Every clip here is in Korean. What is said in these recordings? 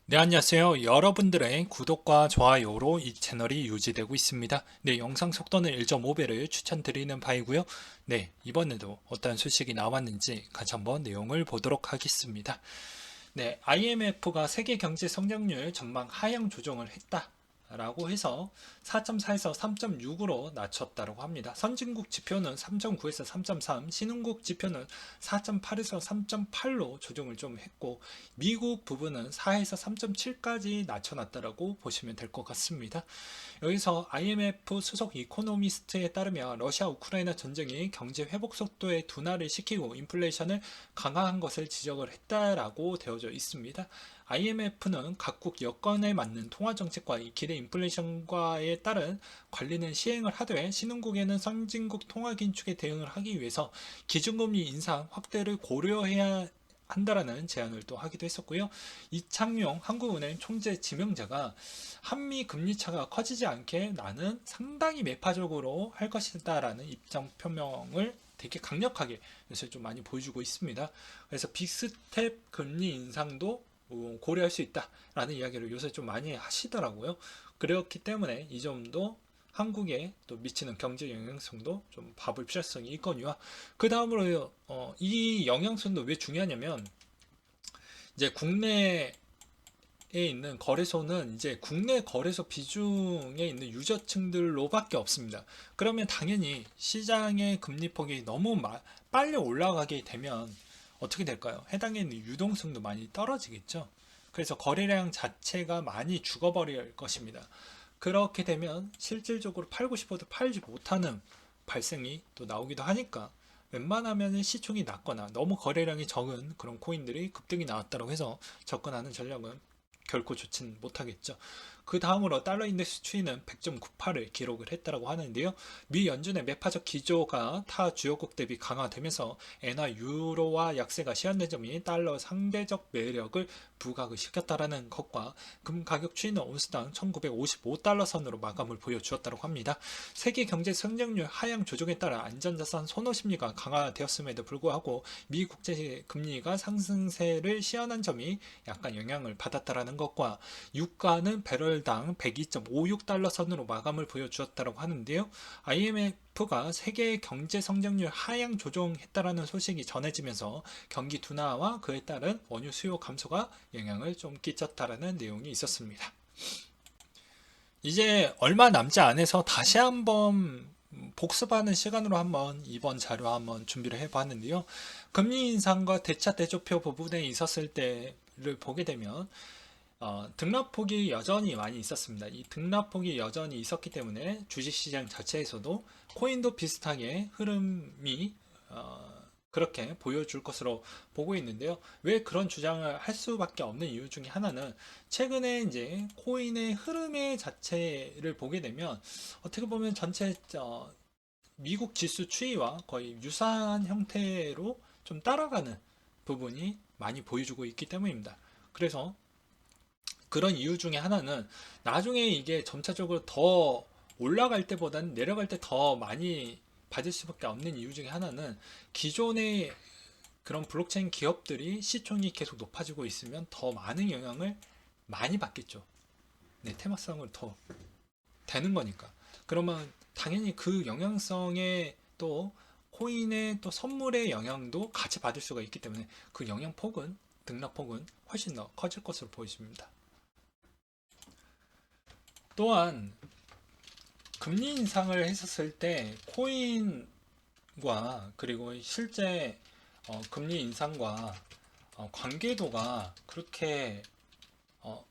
네, 안녕하세요. 여러분들의 구독과 좋아요로 이 채널이 유지되고 있습니다. 네, 영상 속도는 1.5배를 추천드리는 바이고요. 네, 이번에도 어떤 소식이 나왔는지 같이 한번 내용을 보도록 하겠습니다. 네, IMF가 세계 경제 성장률 전망 하향 조정을 했다라고 해서 4.4에서 3.6으로 낮췄다고 합니다. 선진국 지표는 3.9에서 3.3, 신흥국 지표는 4.8에서 3.8로 조정을 좀 했고, 미국 부분은 4에서 3.7까지 낮춰놨다라고 보시면 될 것 같습니다. 여기서 IMF 수석 이코노미스트에 따르면 러시아 우크라이나 전쟁이 경제 회복 속도의 둔화를 시키고 인플레이션을 강화한 것을 지적을 했다라고 되어져 있습니다. IMF는 각국 여건에 맞는 통화 정책과 기대 인플레이션과에 따른 관리는 시행을 하되 신흥국에는 선진국 통화 긴축에 대응을 하기 위해서 기준금리 인상 확대를 고려해야 한다라는 제안을 또 하기도 했었고요. 이창용 한국은행 총재 지명자가 한미 금리 차가 커지지 않게 나는 상당히 매파적으로 할 것이다라는 입장 표명을 되게 강력하게 요새 좀 많이 보여주고 있습니다. 그래서 빅스텝 금리 인상도 고려할 수 있다라는 이야기를 요새 좀 많이 하시더라고요. 그렇기 때문에 이 점도 한국에 또 미치는 경제 영향성도 좀 봐볼 필요성이 있거니와 그 다음으로 이 영향성도 왜 중요하냐면 이제 국내에 있는 거래소는 이제 국내 거래소 비중에 있는 유저층들로밖에 없습니다. 그러면 당연히 시장의 금리폭이 너무 빨리 올라가게 되면 어떻게 될까요? 해당에 있는 유동성도 많이 떨어지겠죠. 그래서 거래량 자체가 많이 죽어버릴 것입니다. 그렇게 되면 실질적으로 팔고 싶어도 팔지 못하는 발생이 또 나오기도 하니까 웬만하면 시총이 낮거나 너무 거래량이 적은 그런 코인들이 급등이 나왔다고 해서 접근하는 전략은 결코 좋지는 못하겠죠. 그 다음으로 달러 인덱스 추이는 100.98을 기록을 했다고 하는데요. 미 연준의 매파적 기조가 타 주요국 대비 강화되면서 엔화 유로와 약세가 시현된 점이 달러 상대적 매력을 부각을 시켰다라는 것과 금 가격 추이는 온스당 1955달러 선으로 마감을 보여주었다고 합니다. 세계 경제 성장률 하향 조정에 따라 안전자산 선호 심리가 강화되었음에도 불구하고 미 국제 금리가 상승세를 시현한 점이 약간 영향을 받았다라는 것과 유가는 배럴당 102.56달러 선으로 마감을 보여주었다고 하는데요. IMF가 세계 경제 성장률 하향 조정했다라는 소식이 전해지면서 경기 둔화와 그에 따른 원유 수요 감소가 영향을 좀 끼쳤다라는 내용이 있었습니다. 이제 얼마 남지 않아서 다시 한번 복습하는 시간으로 한번 이번 자료 한번 준비를 해봤는데요. 금리 인상과 대차 대조표 부분에 있었을 때를 보게 되면 등락폭이 여전히 많이 있었습니다. 이 등락폭이 여전히 있었기 때문에 주식시장 자체에서도 코인도 비슷하게 흐름이 그렇게 보여줄 것으로 보고 있는데요. 왜 그런 주장을 할 수밖에 없는 이유 중에 하나는 최근에 이제 코인의 흐름의 자체를 보게 되면 어떻게 보면 전체 미국 지수 추이와 거의 유사한 형태로 좀 따라가는 부분이 많이 보여주고 있기 때문입니다. 그래서 그런 이유 중에 하나는 나중에 이게 점차적으로 더 올라갈 때보다는 내려갈 때 더 많이 받을 수밖에 없는 이유 중에 하나는 기존의 그런 블록체인 기업들이 시총이 계속 높아지고 있으면 더 많은 영향을 많이 받겠죠. 네, 테마성을 더 되는 거니까. 그러면 당연히 그 영향성에 또 코인의 또 선물의 영향도 같이 받을 수가 있기 때문에 그 영향폭은 등락폭은 훨씬 더 커질 것으로 보여집니다. 또한 금리 인상을 했었을 때 코인과 그리고 실제 금리 인상과 관계도가 그렇게 어,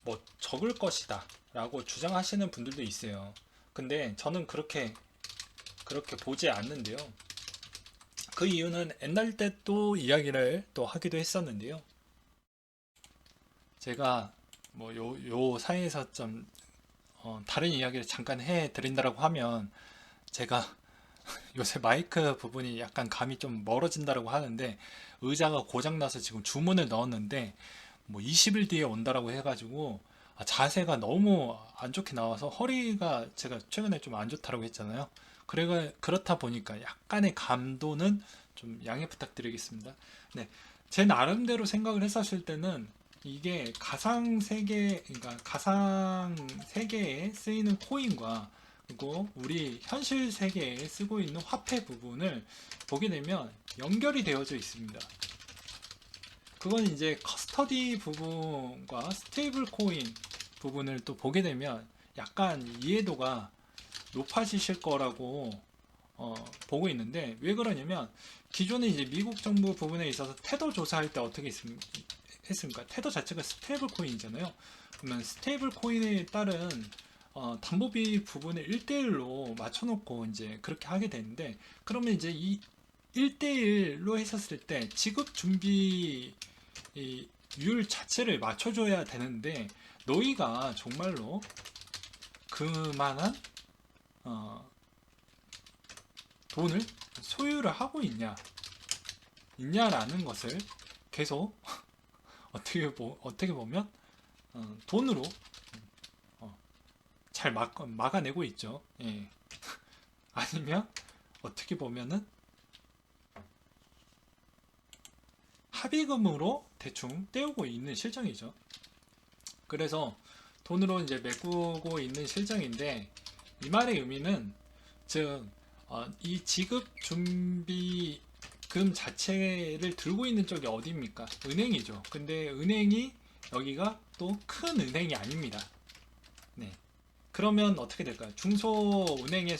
뭐 적을 것이다 라고 주장하시는 분들도 있어요. 근데 저는 그렇게 보지 않는데요. 그 이유는 옛날 때 또 이야기를 또 하기도 했었는데요. 제가 뭐 요 사이에서 좀 다른 이야기를 잠깐 해 드린다라고 하면 제가 요새 마이크 부분이 약간 감이 좀 멀어진다라고 하는데 의자가 고장나서 지금 주문을 넣었는데 뭐 20일 뒤에 온다라고 해가지고 자세가 너무 안 좋게 나와서 허리가 제가 최근에 좀 안 좋다라고 했잖아요. 그렇다 보니까 약간의 감도는 좀 양해 부탁드리겠습니다. 네, 제 나름대로 생각을 했었을 때는 이게 가상 세계, 그러니까 가상 세계에 쓰이는 코인과 그리고 우리 현실 세계에 쓰고 있는 화폐 부분을 보게 되면 연결이 되어져 있습니다. 그건 이제 커스터디 부분과 스테이블 코인 부분을 또 보게 되면 약간 이해도가 높아지실 거라고 보고 있는데, 왜 그러냐면 기존에 이제 미국 정부 부분에 있어서 테더 조사할 때 어떻게 했습니까? 테더 자체가 스테이블 코인이잖아요. 그러면 스테이블 코인에 따른 담보비 부분을 1대1로 맞춰놓고 이제 그렇게 하게 되는데, 그러면 이제 이 1대1로 했었을 때 지급 준비 율 자체를 맞춰줘야 되는데, 너희가 정말로 그만한 돈을 소유를 하고 있냐라는 것을 계속 어떻게 보면 돈으로 잘 막아내고 있죠. 예. 아니면 어떻게 보면은 합의금으로 대충 떼우고 있는 실정이죠. 그래서 돈으로 이제 메꾸고 있는 실정인데, 이 말의 의미는 즉 이 지급 준비금 자체를 들고 있는 쪽이 어디입니까? 은행이죠. 근데 은행이 여기가 또 큰 은행이 아닙니다. 네. 그러면 어떻게 될까요? 중소은행에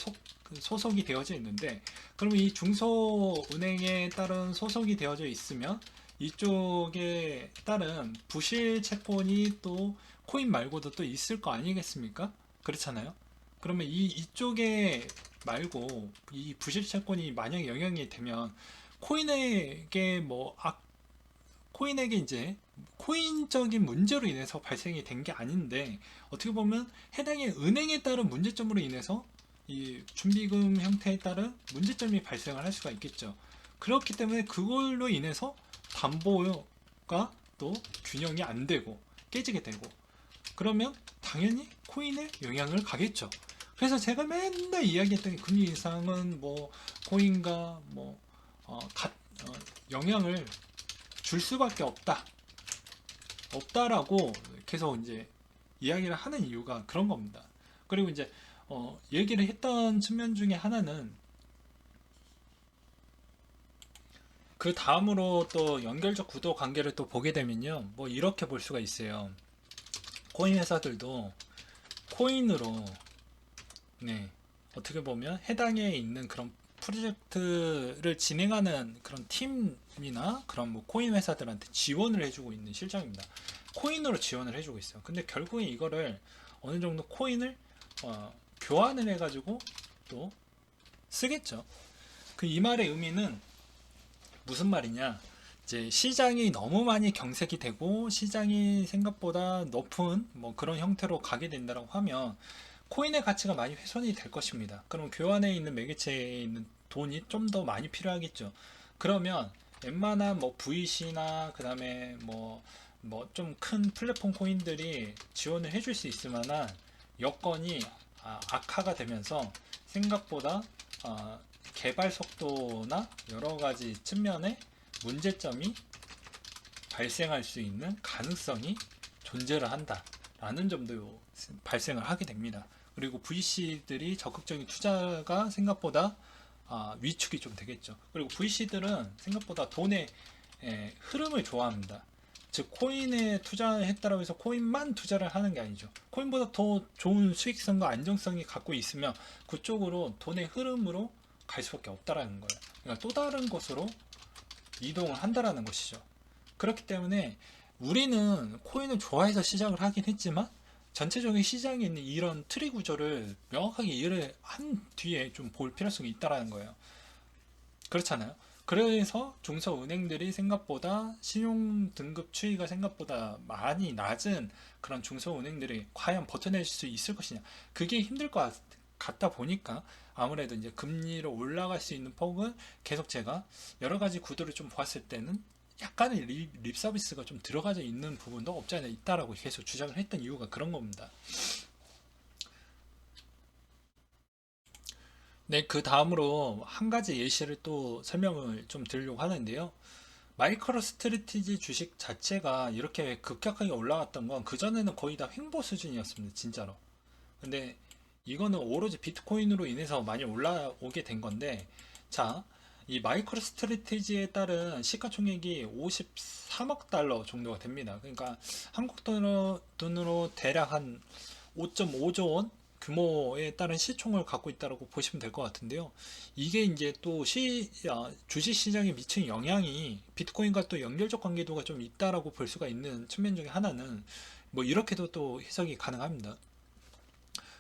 소속이 되어져 있는데, 그러면 이 중소은행에 따른 소속이 되어져 있으면 이쪽에 따른 부실 채권이 또 코인 말고도 또 있을 거 아니겠습니까? 그렇잖아요. 그러면 이쪽에 말고 이 부실 채권이 만약 영향이 되면 코인에게 코인에게 이제 코인적인 문제로 인해서 발생이 된 게 아닌데, 어떻게 보면 해당의 은행에 따른 문제점으로 인해서 이 준비금 형태에 따른 문제점이 발생을 할 수가 있겠죠. 그렇기 때문에 그걸로 인해서 담보가 또 균형이 안 되고 깨지게 되고, 그러면 당연히 코인에 영향을 가겠죠. 그래서 제가 맨날 이야기했던 게, 금리 인상은 뭐 코인과 영향을 줄 수밖에 없다라고 계속 이제 이야기를 하는 이유가 그런 겁니다. 그리고 이제 얘기를 했던 측면 중에 하나는, 그 다음으로 또 연결적 구도 관계를 또 보게 되면요, 뭐 이렇게 볼 수가 있어요. 코인 회사들도 코인으로, 네, 어떻게 보면 해당에 있는 그런 프로젝트를 진행하는 그런 팀이나 그런 뭐 코인 회사들한테 지원을 해주고 있는 실정입니다. 코인으로 지원을 해주고 있어요. 근데 결국에 이거를 어느 정도 코인을 교환을 해가지고 또 쓰겠죠. 그 이 말의 의미는 무슨 말이냐? 이제 시장이 너무 많이 경색이 되고 시장이 생각보다 높은 뭐 그런 형태로 가게 된다고 하면 코인의 가치가 많이 훼손이 될 것입니다. 그럼 교환에 있는 매개체에 있는 돈이 좀 더 많이 필요하겠죠. 그러면 웬만한 뭐 VC나 그 다음에 뭐 좀 큰 플랫폼 코인들이 지원을 해줄 수 있을 만한 여건이 악화가 되면서 생각보다 개발 속도나 여러 가지 측면에 문제점이 발생할 수 있는 가능성이 존재를 한다라는 점도 발생을 하게 됩니다. 그리고 VC들이 적극적인 투자가 생각보다 위축이 좀 되겠죠. 그리고 VC들은 생각보다 돈의 흐름을 좋아합니다. 즉 코인에 투자했다고 해서 코인만 투자를 하는 게 아니죠. 코인보다 더 좋은 수익성과 안정성이 갖고 있으면 그쪽으로 돈의 흐름으로 갈 수밖에 없다라는 거예요. 그러니까 또 다른 곳으로 이동을 한다라는 것이죠. 그렇기 때문에 우리는 코인을 좋아해서 시작을 하긴 했지만, 전체적인 시장에 있는 이런 트리 구조를 명확하게 이해를 한 뒤에 좀 볼 필요성이 있다라는 거예요. 그렇잖아요. 그래서 중소은행들이 생각보다 신용 등급 추이가 생각보다 많이 낮은 그런 중소은행들이 과연 버텨낼 수 있을 것이냐, 그게 힘들 것 같다 보니까 아무래도 이제 금리로 올라갈 수 있는 폭은 계속 제가 여러 가지 구도를 좀 보았을 때는 약간의 립 서비스가 좀 들어가져 있는 부분도 없지 않아 있다라고 계속 주장을 했던 이유가 그런 겁니다. 네, 그 다음으로 한 가지 예시를 또 설명을 좀 드리려고 하는데요. 마이크로 스트래티지 주식 자체가 이렇게 급격하게 올라갔던 건 그전에는 거의 다 횡보 수준이었습니다. 진짜로. 근데 이거는 오로지 비트코인으로 인해서 많이 올라오게 된 건데, 자, 이 마이크로 스트래티지에 따른 시가총액이 53억 달러 정도가 됩니다. 그러니까 한국 돈으로 대략 한 5.5조 원 규모에 따른 시총을 갖고 있다고 보시면 될 것 같은데요. 이게 이제 또 주식 시장에 미친 영향이 비트코인과 또 연결적 관계도가 좀 있다라고 볼 수가 있는 측면 중에 하나는 뭐 이렇게도 또 해석이 가능합니다.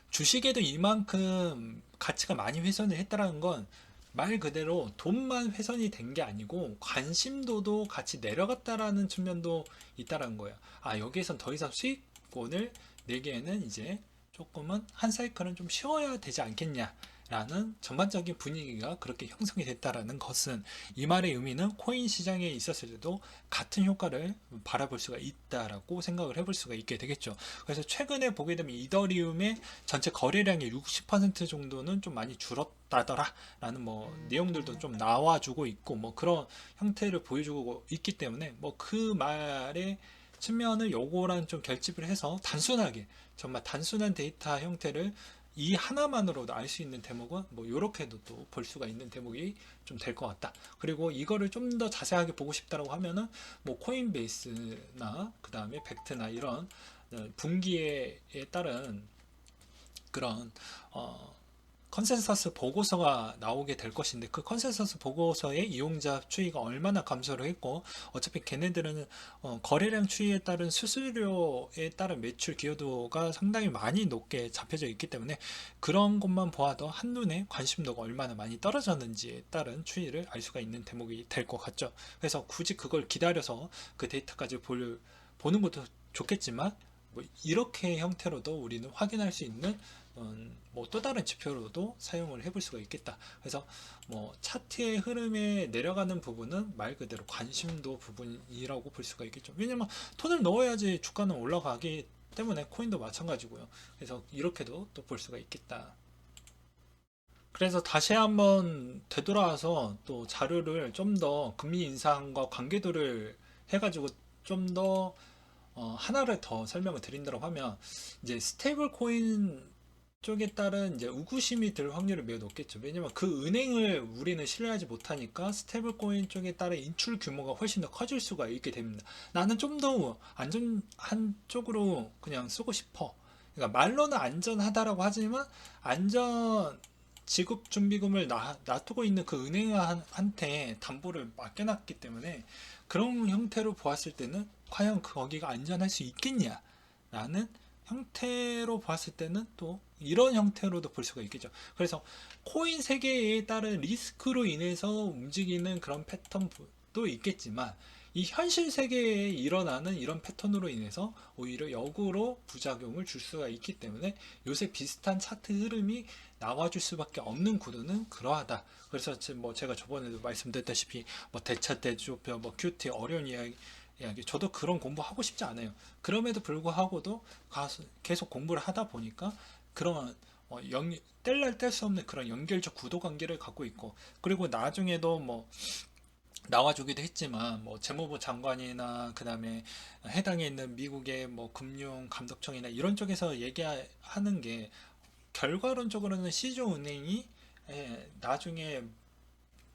주식에도 이만큼 가치가 많이 훼손을 했다라는 건 말 그대로 돈만 훼손이 된 게 아니고 관심도도 같이 내려갔다라는 측면도 있다라는 거예요. 아, 여기에선 더 이상 수익권을 내기에는 이제 조금은 한 사이클은 좀 쉬어야 되지 않겠냐 라는 전반적인 분위기가 그렇게 형성이 됐다라는 것은, 이 말의 의미는 코인 시장에 있었을 때도 같은 효과를 바라볼 수가 있다라고 생각을 해볼 수가 있게 되겠죠. 그래서 최근에 보게 되면 이더리움의 전체 거래량의 60% 정도는 좀 많이 줄었다더라 라는 뭐 내용들도 좀 나와주고 있고, 뭐 그런 형태를 보여주고 있기 때문에 뭐 그 말의 측면을 요거랑 좀 결집을 해서 단순하게, 정말 단순한 데이터 형태를 이 하나만으로도 알 수 있는 대목은 뭐 이렇게도 또 볼 수가 있는 대목이 좀 될 것 같다. 그리고 이거를 좀 더 자세하게 보고 싶다라고 하면은 뭐 코인베이스나 그 다음에 벡트나 이런 분기에 따른 그런 컨센서스 보고서가 나오게 될 것인데, 그 컨센서스 보고서의 이용자 추이가 얼마나 감소를 했고, 어차피 걔네들은 거래량 추이에 따른 수수료에 따른 매출 기여도가 상당히 많이 높게 잡혀져 있기 때문에 그런 것만 보아도 한눈에 관심도가 얼마나 많이 떨어졌는지에 따른 추이를 알 수가 있는 대목이 될 것 같죠. 그래서 굳이 그걸 기다려서 그 데이터까지 보는 것도 좋겠지만, 뭐 이렇게 형태로도 우리는 확인할 수 있는 뭐 또 다른 지표로도 사용을 해볼 수가 있겠다. 그래서 뭐 차트의 흐름에 내려가는 부분은 말 그대로 관심도 부분이라고 볼 수가 있겠죠. 왜냐면 돈을 넣어야지 주가는 올라가기 때문에 코인도 마찬가지고요. 그래서 이렇게도 또 볼 수가 있겠다. 그래서 다시 한번 되돌아와서 또 자료를 좀 더 금리 인상과 관계도를 해가지고 좀더 하나를 더 설명을 드린다고 하면, 이제 스테이블 코인 쪽에 따른 이제 우구심이 들 확률이 매우 높겠죠. 왜냐면 그 은행을 우리는 신뢰하지 못하니까 스테이블 코인 쪽에 따른 인출 규모가 훨씬 더 커질 수가 있게 됩니다. 나는 좀 더 안전한 쪽으로 그냥 쓰고 싶어. 그러니까 말로는 안전하다라고 하지만 안전 지급 준비금을 놔두고 있는 그 은행한테 담보를 맡겨놨기 때문에, 그런 형태로 보았을 때는 과연 거기가 안전할 수 있겠냐라는 형태로 봤을 때는 또 이런 형태로도 볼 수가 있겠죠. 그래서 코인 세계에 따른 리스크로 인해서 움직이는 그런 패턴도 있겠지만, 이 현실 세계에 일어나는 이런 패턴으로 인해서 오히려 역으로 부작용을 줄 수가 있기 때문에 요새 비슷한 차트 흐름이 나와줄 수밖에 없는 구도는 그러하다. 그래서 뭐 제가 저번에도 말씀드렸다시피 뭐 대차 대조표, 뭐 큐티 어려운 이야기, 저도 그런 공부 하고 싶지 않아요. 그럼에도 불구하고도 가서 계속 공부를 하다 보니까 그런 뗄날 뗄 수 없는 그런 연결적 구도 관계를 갖고 있고, 그리고 나중에도 뭐 나와주기도 했지만 뭐 재무부 장관이나 그 다음에 해당에 있는 미국의 뭐 금융 감독청이나 이런 쪽에서 얘기하는 게, 결과론적으로는 시중은행이 나중에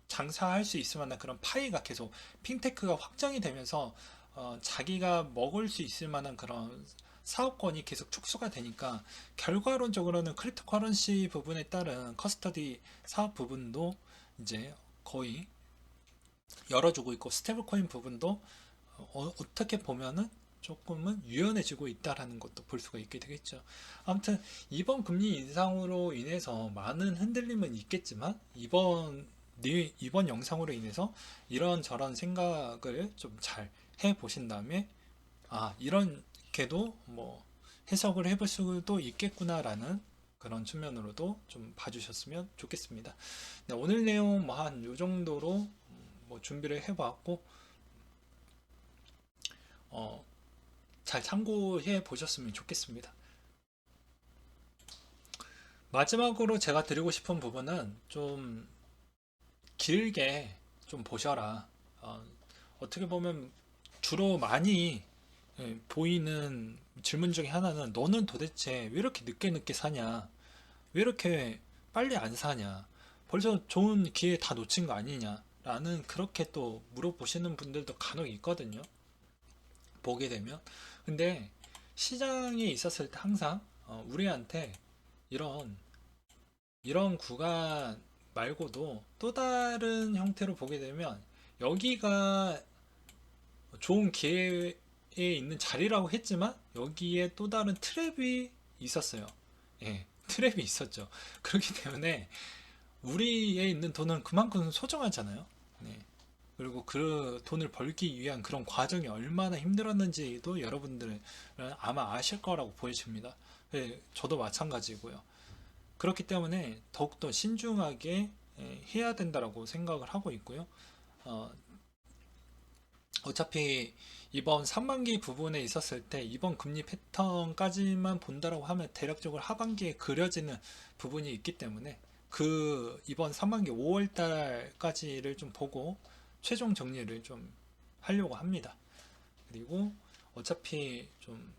장사할 수 있을 만한 그런 파이가 계속 핀테크가 확장이 되면서 자기가 먹을 수 있을 만한 그런 사업권이 계속 축소가 되니까, 결과론적으로는 크립토 커런시 부분에 따른 커스터디 사업 부분도 이제 거의 열어주고 있고, 스테이블 코인 부분도 어떻게 보면은 조금은 유연해지고 있다라는 것도 볼 수가 있게 되겠죠. 아무튼 이번 금리 인상으로 인해서 많은 흔들림은 있겠지만, 이번 영상으로 인해서 이런저런 생각을 좀 잘 해보신 다음에, 아, 이렇게도 뭐 해석을 해볼 수도 있겠구나라는 그런 측면으로도 좀 봐주셨으면 좋겠습니다. 네, 오늘 내용 뭐 한 요 정도로 뭐 준비를 해봤고, 잘 참고해 보셨으면 좋겠습니다. 마지막으로 제가 드리고 싶은 부분은 좀 길게 좀 보셔라. 어떻게 보면 주로 많이 보이는 질문 중에 하나는 너는 도대체 왜 이렇게 늦게 사냐? 왜 이렇게 빨리 안 사냐? 벌써 좋은 기회 다 놓친 거 아니냐? 라는 그렇게 또 물어보시는 분들도 간혹 있거든요. 보게 되면. 근데 시장에 있었을 때 항상 우리한테 이런 이런 구간 말고도 또 다른 형태로 보게 되면 여기가 좋은 기회에 있는 자리라고 했지만 여기에 또 다른 트랩이 있었어요. 예, 트랩이 있었죠. 그렇기 때문에 우리에 있는 돈은 그만큼 소중하잖아요. 네. 그리고 그 돈을 벌기 위한 그런 과정이 얼마나 힘들었는지도 여러분들은 아마 아실 거라고 보여집니다. 예, 저도 마찬가지고요. 그렇기 때문에 더욱더 신중하게 해야 된다라고 생각을 하고 있고요. 어, 어차피 이번 상반기 부분에 있었을 때 이번 금리 패턴까지만 본다라고 하면 대략적으로 하반기에 그려지는 부분이 있기 때문에 그 이번 상반기 5월 달까지를 좀 보고 최종 정리를 좀 하려고 합니다. 그리고 어차피 좀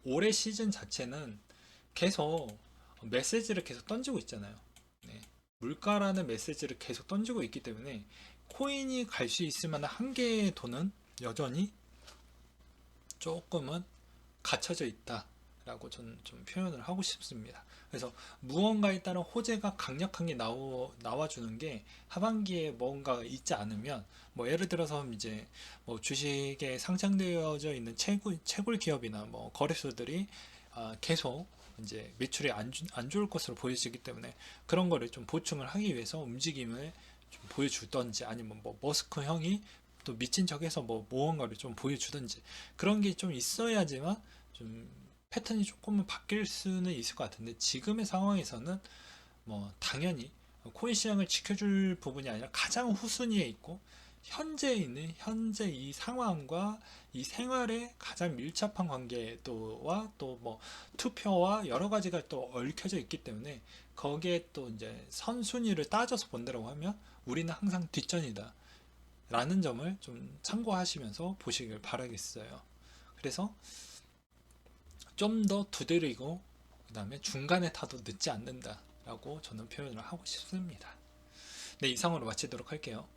올해 시즌 자체는 계속 메시지를 계속 던지고 있잖아요. 네. 물가라는 메시지를 계속 던지고 있기 때문에 코인이 갈 수 있을 만한 한계의 돈은 여전히 조금은 갇혀져 있다라고 저는 좀 표현을 하고 싶습니다. 그래서 무언가에 따른 호재가 강력하게 나와주는 게 하반기에 뭔가 있지 않으면 뭐 예를 들어서 이제 뭐 주식에 상장되어져 있는 채굴 기업이나 뭐 거래소들이 계속 이제 매출이 안 좋을 것으로 보여지기 때문에 그런 거를 좀 보충을 하기 위해서 움직임을 좀 보여주던지 아니면 뭐 머스크 형이 또 미친 척해서 뭐 무언가를 좀 보여주든지 그런 게 좀 있어야지만 좀 패턴이 조금은 바뀔 수는 있을 것 같은데 지금의 상황에서는 뭐 당연히 코인 시장을 지켜줄 부분이 아니라 가장 후순위에 있고 현재 있는 현재 이 상황과 이 생활에 가장 밀접한 관계도와 또 뭐 투표와 여러 가지가 또 얽혀져 있기 때문에 거기에 또 이제 선순위를 따져서 본다고 하면 우리는 항상 뒷전이다 라는 점을 좀 참고하시면서 보시길 바라겠어요. 그래서 좀 더 두드리고 그 다음에 중간에 타도 늦지 않는다 라고 저는 표현을 하고 싶습니다. 네, 이상으로 마치도록 할게요.